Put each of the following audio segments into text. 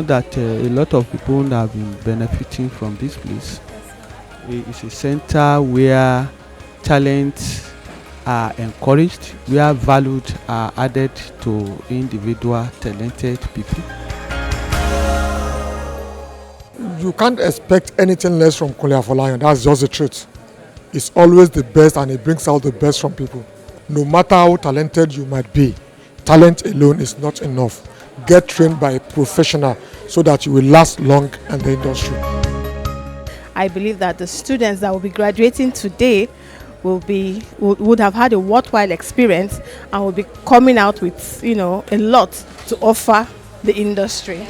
that a lot of people have been benefiting from this place. It's a center where talents are encouraged, where values are added to individual talented people. You can't expect anything less from Kunle Afolayan. That's just the truth. It's always the best and it brings out the best from people. No matter how talented you might be, talent alone is not enough. Get trained by a professional so that you will last long in the industry. I believe that the students that will be graduating today would have had a worthwhile experience and will be coming out with a lot to offer the industry.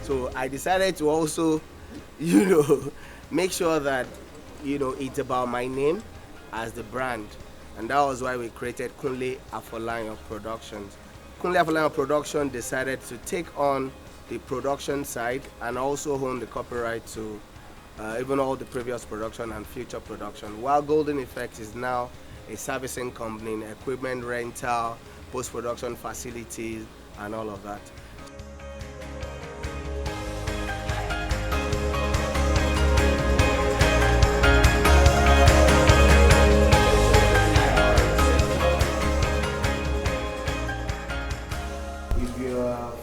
So I decided to also, make sure that, it's about my name as the brand. And that was why we created Kunle Afolayan Productions. Kunle Afolayan Production decided to take on the production side and also own the copyright to even all the previous production and future production, while Golden Effects is now a servicing company, equipment rental, post-production facilities, and all of that.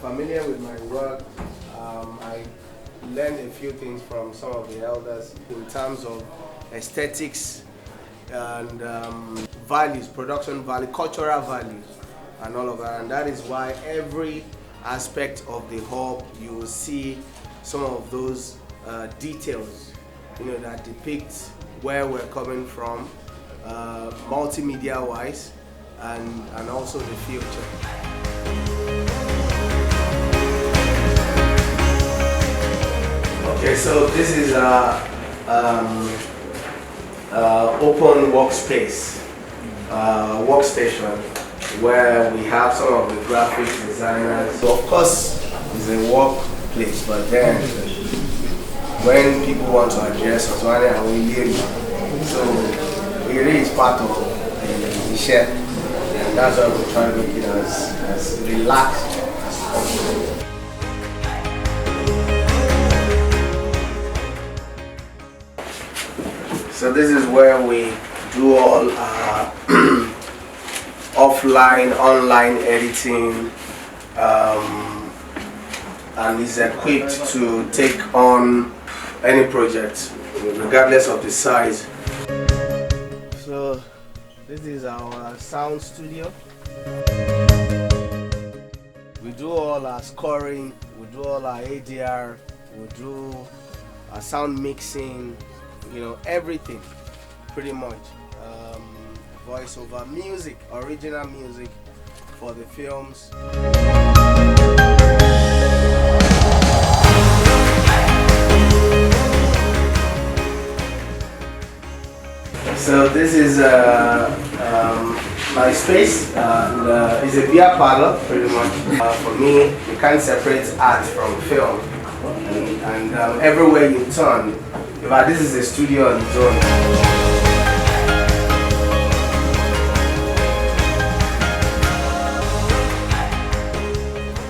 Familiar with my work, I learned a few things from some of the elders in terms of aesthetics and values, production value, cultural values, and all of that. And that is why every aspect of the hub you will see some of those details, that depict where we're coming from, multimedia-wise, and also the future. Okay, so this is open workspace, workstation, where we have some of the graphic designers. So of course, it's a workplace, but then when people want to address us, so it really is part of the share, and that's why we try to make it as relaxed as possible. So this is where we do all offline, online editing, and is equipped to take on any project, regardless of the size. So this is our sound studio. We do all our scoring, we do all our ADR, we do our sound mixing, everything pretty much. Voiceover music, original music for the films. So this is my space, and it's a beer parlor pretty much. For me, you can't separate art from film, and everywhere you turn, this is a studio on its own.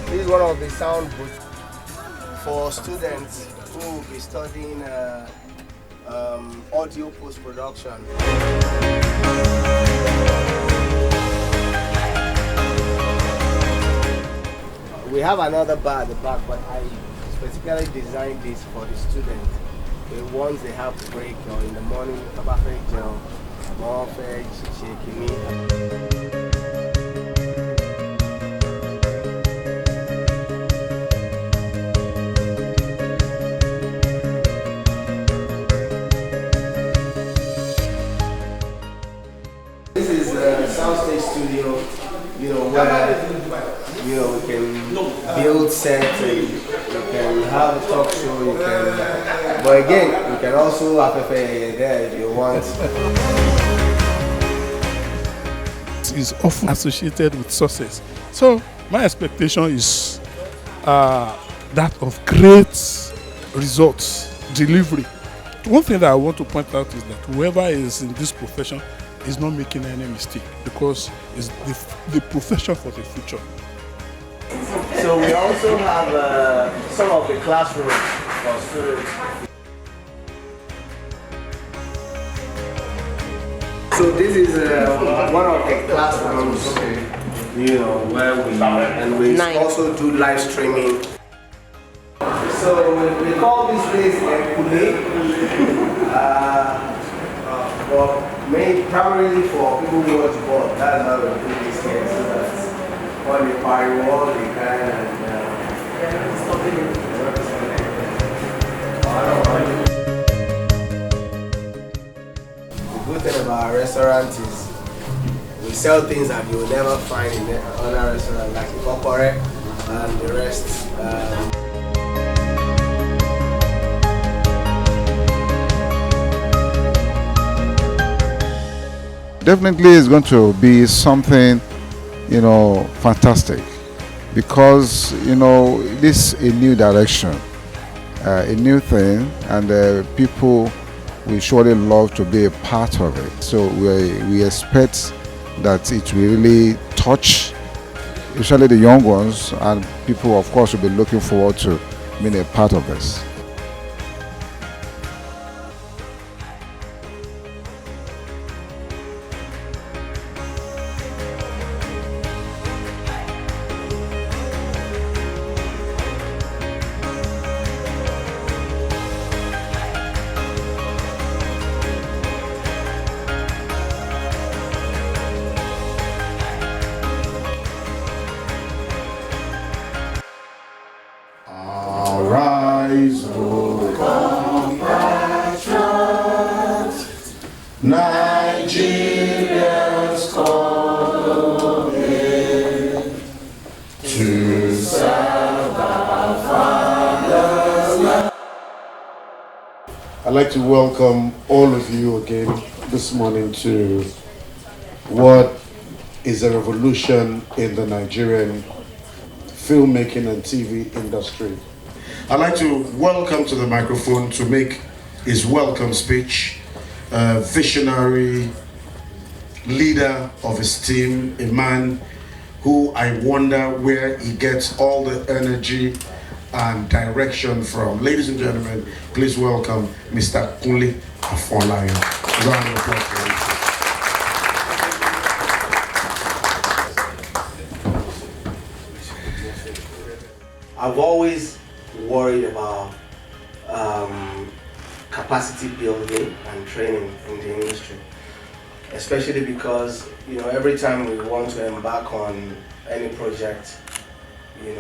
This is one of the sound booths for students who will be studying audio post-production. We have another bar at the back, but I specifically designed this for the students. Once they have to break, or in the morning, more veg, shaky meat. This is the soundstage studio, where we can build sets, you can have a talk show, you can, but again, you can also have a there if you want. It is often associated with success. So my expectation is that of great results, delivery. One thing that I want to point out is that whoever is in this profession is not making any mistake, because it's the profession for the future. So we also have some of the classrooms for students. So this is one of the classrooms, you know, where we also do live streaming. So we call this place Kule, but primarily for people who watch ball. That's how we do this here. So that's on the firewall, the kind The good thing about our restaurant is we sell things that you will never find in other restaurants, like the corporate and the rest. Definitely it's going to be something, fantastic, because, this is a new direction, a new thing, and people will surely love to be a part of it. So we expect that it will really touch, especially the young ones, and people, of course, will be looking forward to being a part of this. Arise, O compatriots, Nigerians call again to serve our fatherland. I'd like to welcome all of you again this morning to what is a revolution in the Nigerian filmmaking and TV industry. I'd like to welcome to the microphone to make his welcome speech, a visionary leader of his team, a man who I wonder where he gets all the energy and direction from. Ladies and gentlemen, please welcome Mr. Kunle Afolayan. Round of applause for him. I've always worried about capacity building and training in the industry, especially because every time we want to embark on any project, you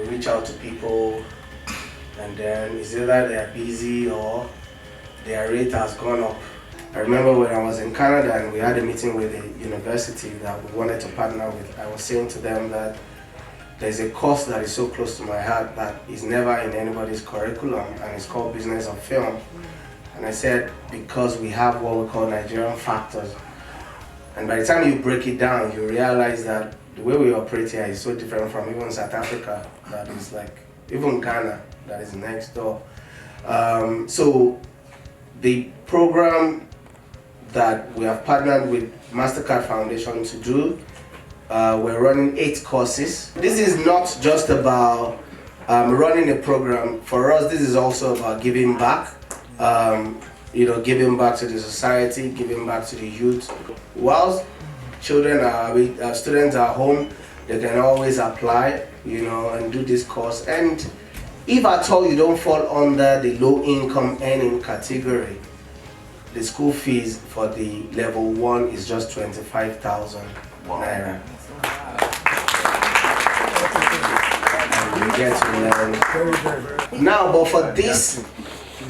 reach out to people, and then it's either they are busy or their rate has gone up. I remember when I was in Canada and we had a meeting with a university that we wanted to partner with. I was saying to them that there's a course that is so close to my heart that is never in anybody's curriculum, and it's called Business of Film. And I said, because we have what we call Nigerian factors. And by the time you break it down, you realize that the way we operate here is so different from even South Africa, that is like, even Ghana, that is next door. So the program that we have partnered with MasterCard Foundation to do, we're running 8 courses. This is not just about running a program. For us, this is also about giving back. Giving back to the society, giving back to the youth. Whilst students are home, they can always apply, and do this course. And if at all you don't fall under the low income earning category, the school fees for the level 1 is just 25,000 naira. You get to learn. Now, but for these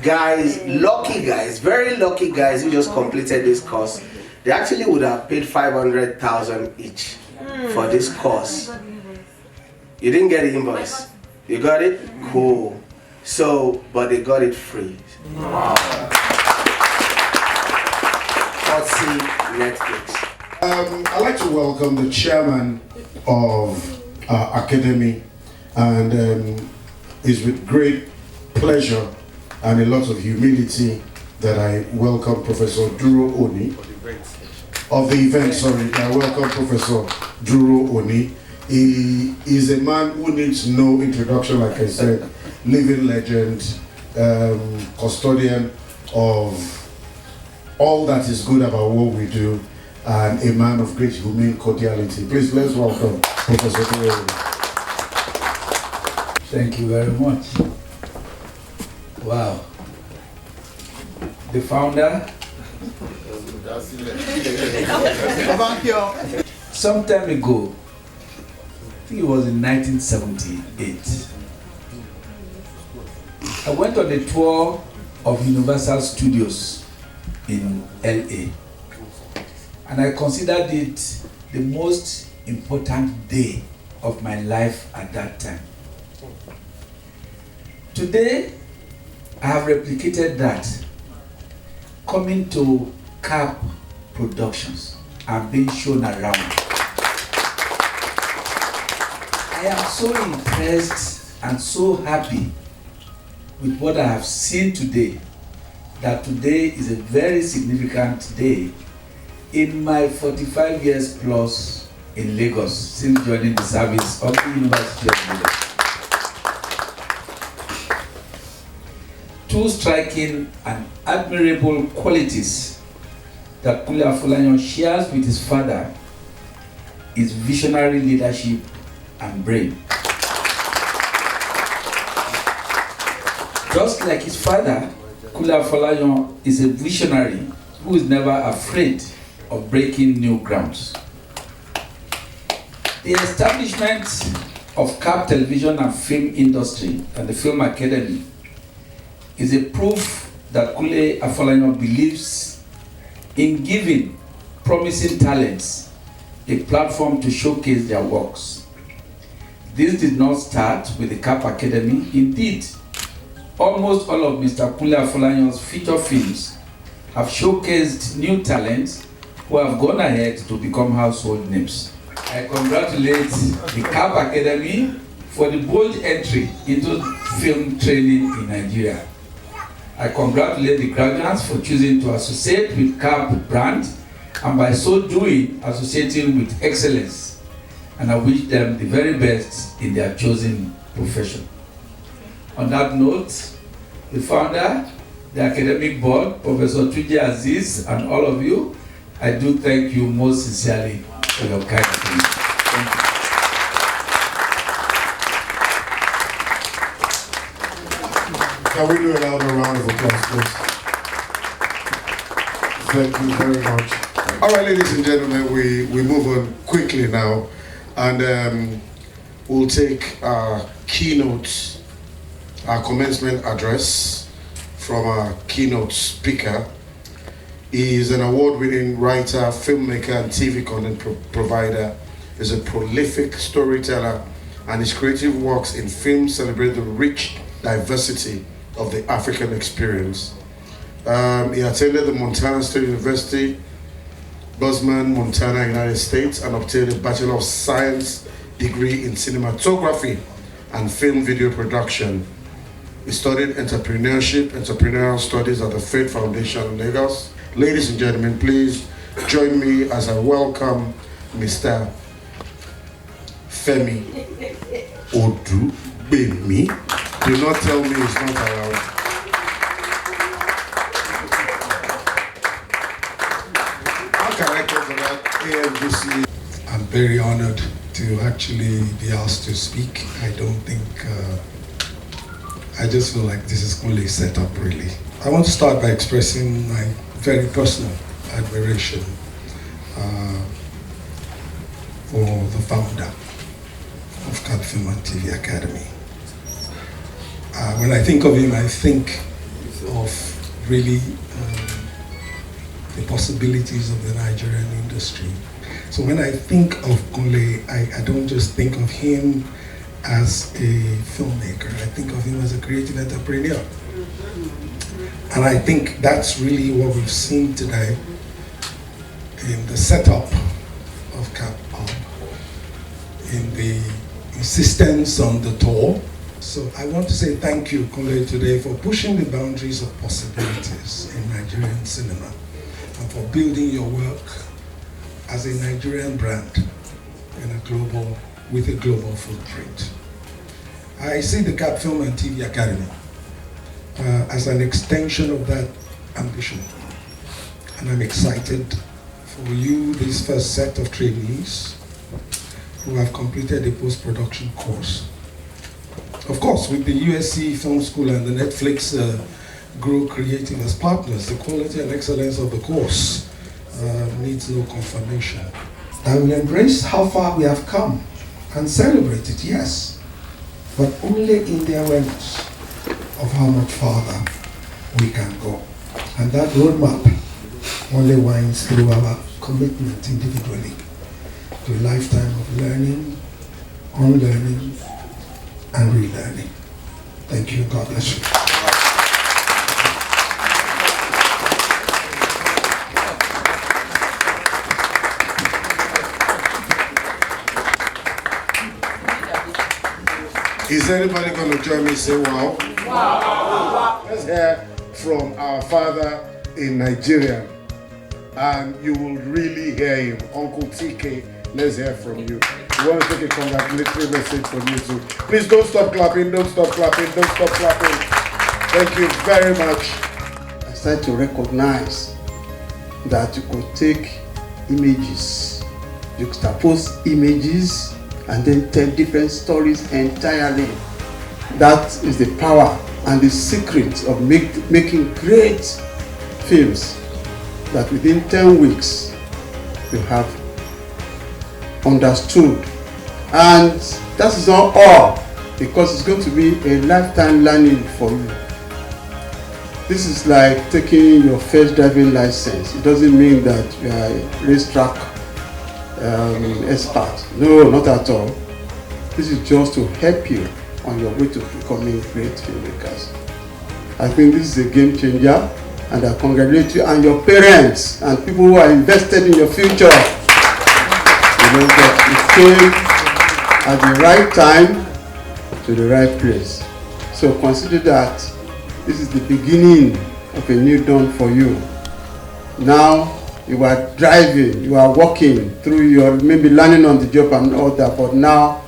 guys, lucky guys, very lucky guys who just completed this course, they actually would have paid 500,000 each for this course. You didn't get the invoice. You got it? Cool. So, but they got it free. Wow. See Netflix. I'd like to welcome the chairman of Academy, and it's with great pleasure and a lot of humility that I welcome Professor Duro Oni of the event. Sorry, I welcome Professor Duro Oni. He is a man who needs no introduction, like I said, living legend, custodian of all that is good about what we do, and a man of great humane cordiality. Please, let's welcome Professor Duro Oni. Thank you very much. Wow. The founder. Some time ago, I think it was in 1978, I went on a tour of Universal Studios in LA, and I considered it the most important day of my life at that time. Today, I have replicated that, coming to Kap Productions and being shown around. I am so impressed and so happy with what I have seen today, that today is a very significant day in my 45 years plus in Lagos since joining the service of the University of Lagos. Two striking and admirable qualities that Kunle Afolayan shares with his father is visionary leadership and brain. Just like his father, Kunle Afolayan is a visionary who is never afraid of breaking new grounds. The establishment of Kap television and film industry and the Film Academy is a proof that Kunle Afolayan believes in giving promising talents a platform to showcase their works. This did not start with the Kap Academy. Indeed, almost all of Mr. Kunle Afolayan's feature films have showcased new talents who have gone ahead to become household names. I congratulate the Kap Academy for the bold entry into film training in Nigeria. I congratulate the graduates for choosing to associate with Kap brand, and by so doing, associating with excellence. And I wish them the very best in their chosen profession. On that note, the founder, the academic board, Professor Tuji Aziz, and all of you, I do thank you most sincerely for your kind treatment. Thank you. Can we do another round of applause, please? Thank you very much. All right, ladies and gentlemen, we move on quickly now, and we'll take our keynote, our commencement address from our keynote speaker. He is an award-winning writer, filmmaker, and TV content provider. He's a prolific storyteller, and his creative works in film celebrate the rich diversity of the African experience. He attended the Montana State University, Bozeman, Montana, United States, and obtained a Bachelor of Science degree in cinematography and film video production. He studied entrepreneurial studies at the Faith Foundation in Lagos. Ladies and gentlemen, please join me as I welcome Mr. Femi Odubemi. Do not tell me he's not around. How can I talk about AMVC? I'm very honored to actually be asked to speak. I don't think, I just feel like this is only set up really. I want to start by expressing my very personal admiration for the founder of Kap Film and TV Academy. When I think of him, I think of really the possibilities of the Nigerian industry. So when I think of Kunle, I don't just think of him as a filmmaker. I think of him as a creative entrepreneur. And I think that's really what we've seen today in the setup of Kap, in the insistence on the tour. So I want to say thank you, Kunle, today for pushing the boundaries of possibilities in Nigerian cinema and for building your work as a Nigerian brand with a global footprint. I see the Kap Film and TV Academy as an extension of that ambition. And I'm excited for you, this first set of trainees who have completed a post-production course. Of course, with the USC Film School and the Netflix Grow Creative as partners, the quality and excellence of the course needs no confirmation. I will embrace how far we have come and celebrate it, yes, but only in the awareness of how much farther we can go. And that roadmap only winds through our commitment individually to a lifetime of learning, unlearning, and relearning. Thank you. God bless you. Is anybody going to join me and say wow? Wow? Let's hear from our father in Nigeria. And you will really hear him. Uncle TK, let's hear from you. We want to take a congratulatory message from you too. Please don't stop clapping, don't stop clapping, don't stop clapping. Thank you very much. I started to recognize that you could take images, juxtapose images, and then tell different stories entirely. That is the power and the secret of making great films, that within 10 weeks you have understood. And that is not all, because it's going to be a lifetime learning for you. This is like taking your first driving license. It doesn't mean that you are a racetrack expert. No, not at all. This is just to help you on your way to becoming great filmmakers. I think this is a game changer, and I congratulate you and your parents and people who are invested in your future. You know that you came at the right time to the right place. So consider that this is the beginning of a new dawn for you. Now you are driving, you are walking through your, maybe learning on the job and all that, but now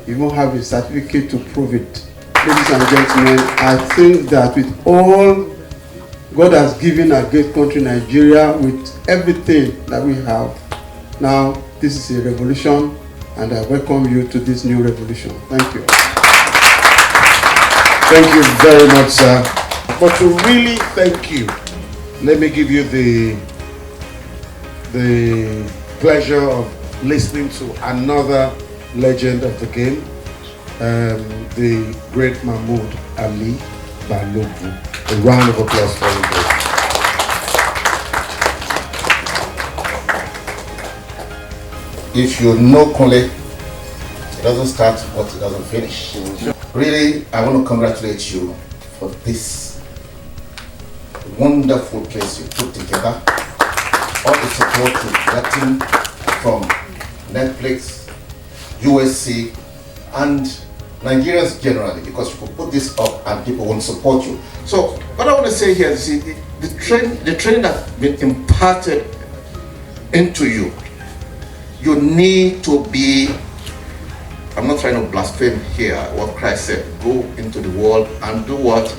you won't have a certificate to prove it. Ladies and gentlemen, I think that with all God has given our great country Nigeria, with everything that we have, now this is a revolution, and I welcome you to this new revolution. Thank you. Thank you very much, sir. But to really thank you, let me give you the pleasure of listening to another legend of the game, the great Mahmoud Ali Balogun. A round of applause for him. If you know Kunle, it doesn't start but it doesn't finish. Really, I want to congratulate you for this wonderful place you put together. All the support you're getting from Netflix, USC, and Nigerians generally, because you could put this up and people won't support you. So what I want to say here is the training that's been imparted into you, you need to be, I'm not trying to blaspheme here what Christ said, go into the world and do what?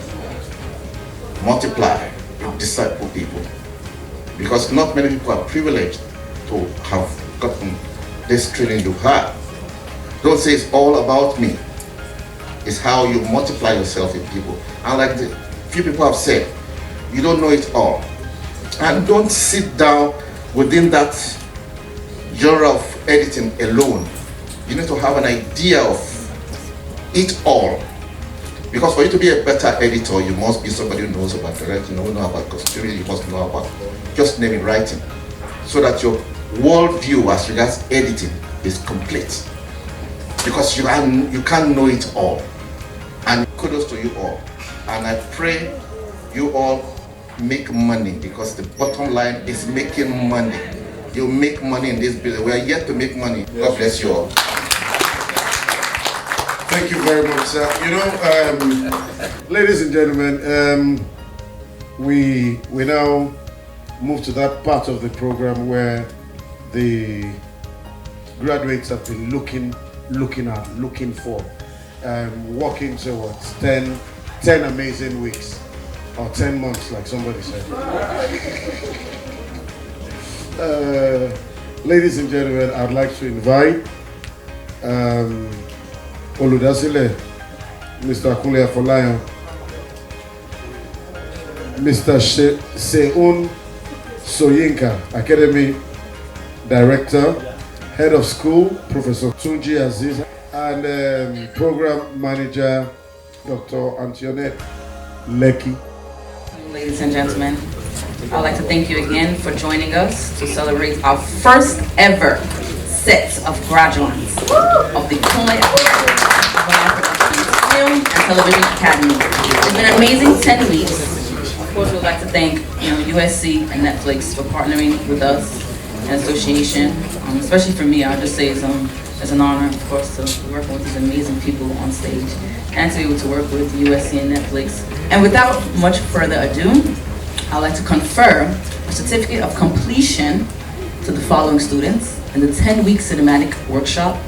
Multiply, disciple people. Because not many people are privileged to have gotten this training you had. Don't say it's all about me. It's how you multiply yourself in people. And like the few people have said, you don't know it all. And don't sit down within that genre of editing alone. You need to have an idea of it all. Because for you to be a better editor, you must be somebody who knows about directing, you know about costuming, you must know about just naming writing. So that your worldview as regards editing is complete. Because you can't know it all. And kudos to you all. And I pray you all make money, because the bottom line is making money. You make money in this business. We are yet to make money. God bless you all. Thank you very much, sir. You know, ladies and gentlemen, we now move to that part of the program where the graduates have been looking for, working towards 10 amazing weeks or 10 months, like somebody said. Ladies and gentlemen, I'd like to invite Oludasile, Mr. Kunle Afolayan, Mr. Seun Soyinka, Academy Director, Head of School, Professor Tunji Aziz, and Program Manager, Dr. Antoinette Lecky. Ladies and gentlemen, I'd like to thank you again for joining us to celebrate our first ever set of graduates of the Kunle Film and Television Academy. It's been an amazing 10 weeks. Of course, we'd like to thank USC and Netflix for partnering with us in association. Especially for me, I'll just say it's an honor, of course, to be working with these amazing people on stage and to be able to work with USC and Netflix. And without much further ado, I'd like to confer a certificate of completion to the following students in the 10-week cinematic workshop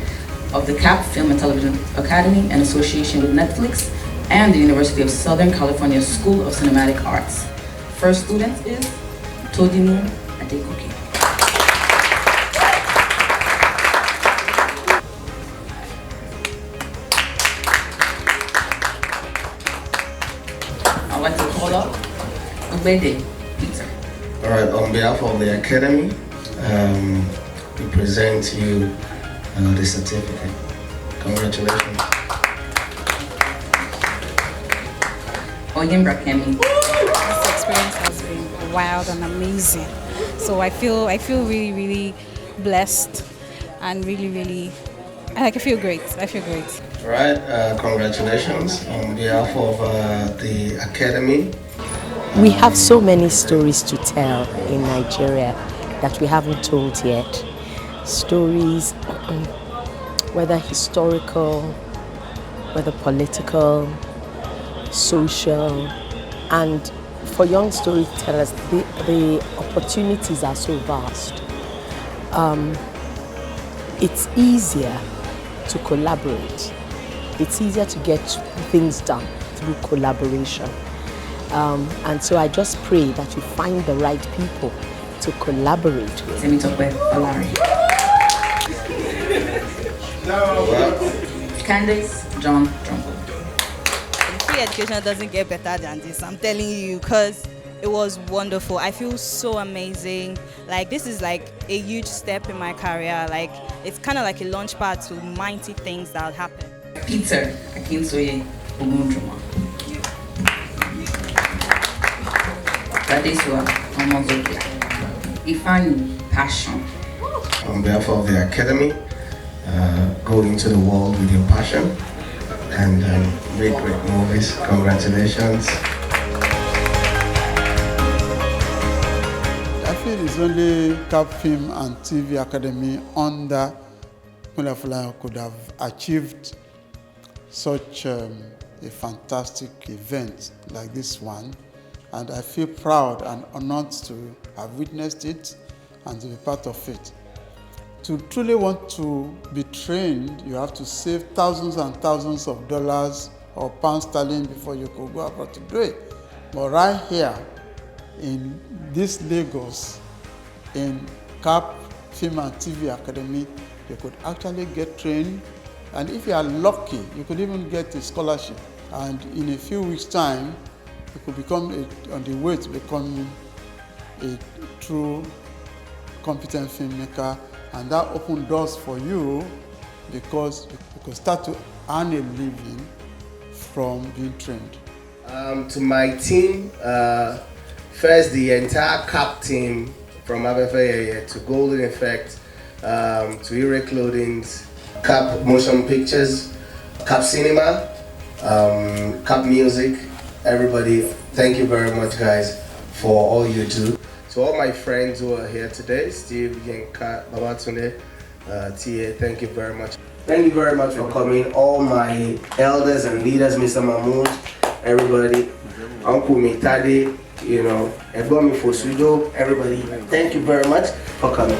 of the Kap Film and Television Academy in association with Netflix and the University of Southern California School of Cinematic Arts. First student is Todimu Adekoke. I'd like to call up Ubede Peter. All right, on behalf of the Academy, we present to you the certificate. Congratulations. Oyimbra Kemi. This experience has been wild and amazing. So I feel really blessed and really I feel great. All right, congratulations on behalf of the Academy. We have so many stories to tell in Nigeria that we haven't told yet. Stories, whether historical, whether political, social, and for young storytellers, the opportunities are so vast. It's easier to collaborate. It's easier to get things done through collaboration. And so I just pray that you find the right people to collaborate with. Candace John Trumbull. Free education doesn't get better than this, I'm telling you, because it was wonderful. I feel so amazing. Like, this is like a huge step in my career. Like, it's kind of like a launch pad to mighty things that'll happen. Peter Akinsoye Ogunjuma. Dadeswa Omozokia. Ifani Passion. On behalf of the Academy, go into the world with your passion and make great movies. Congratulations. I feel it's only Kap Film and TV Academy under Kunle Afolayan could have achieved such a fantastic event like this one. And I feel proud and honored to have witnessed it and to be part of it. To truly want to be trained, you have to save thousands and thousands of dollars or pounds sterling before you could go abroad to do it. But right here in this Lagos, in Kap Film and TV Academy, you could actually get trained. And if you are lucky, you could even get a scholarship. And in a few weeks' time, you could become on the way to becoming a true competent filmmaker. And that opened doors for you because you could start to earn a living from being trained. To my team, first the entire Kap team from Abefeye to Golden Effect, to Ire Clothings, Kap Motion Pictures, Kap Cinema, Kap Music, everybody, thank you very much guys for all you do. To all my friends who are here today, Steve, Yenka, Babatunde, Tia, thank you very much. Thank you very much for coming. All my elders and leaders, Mr. Mahmoud, everybody, Uncle Mitade, Ebami Fosudo, everybody, thank you very much for coming.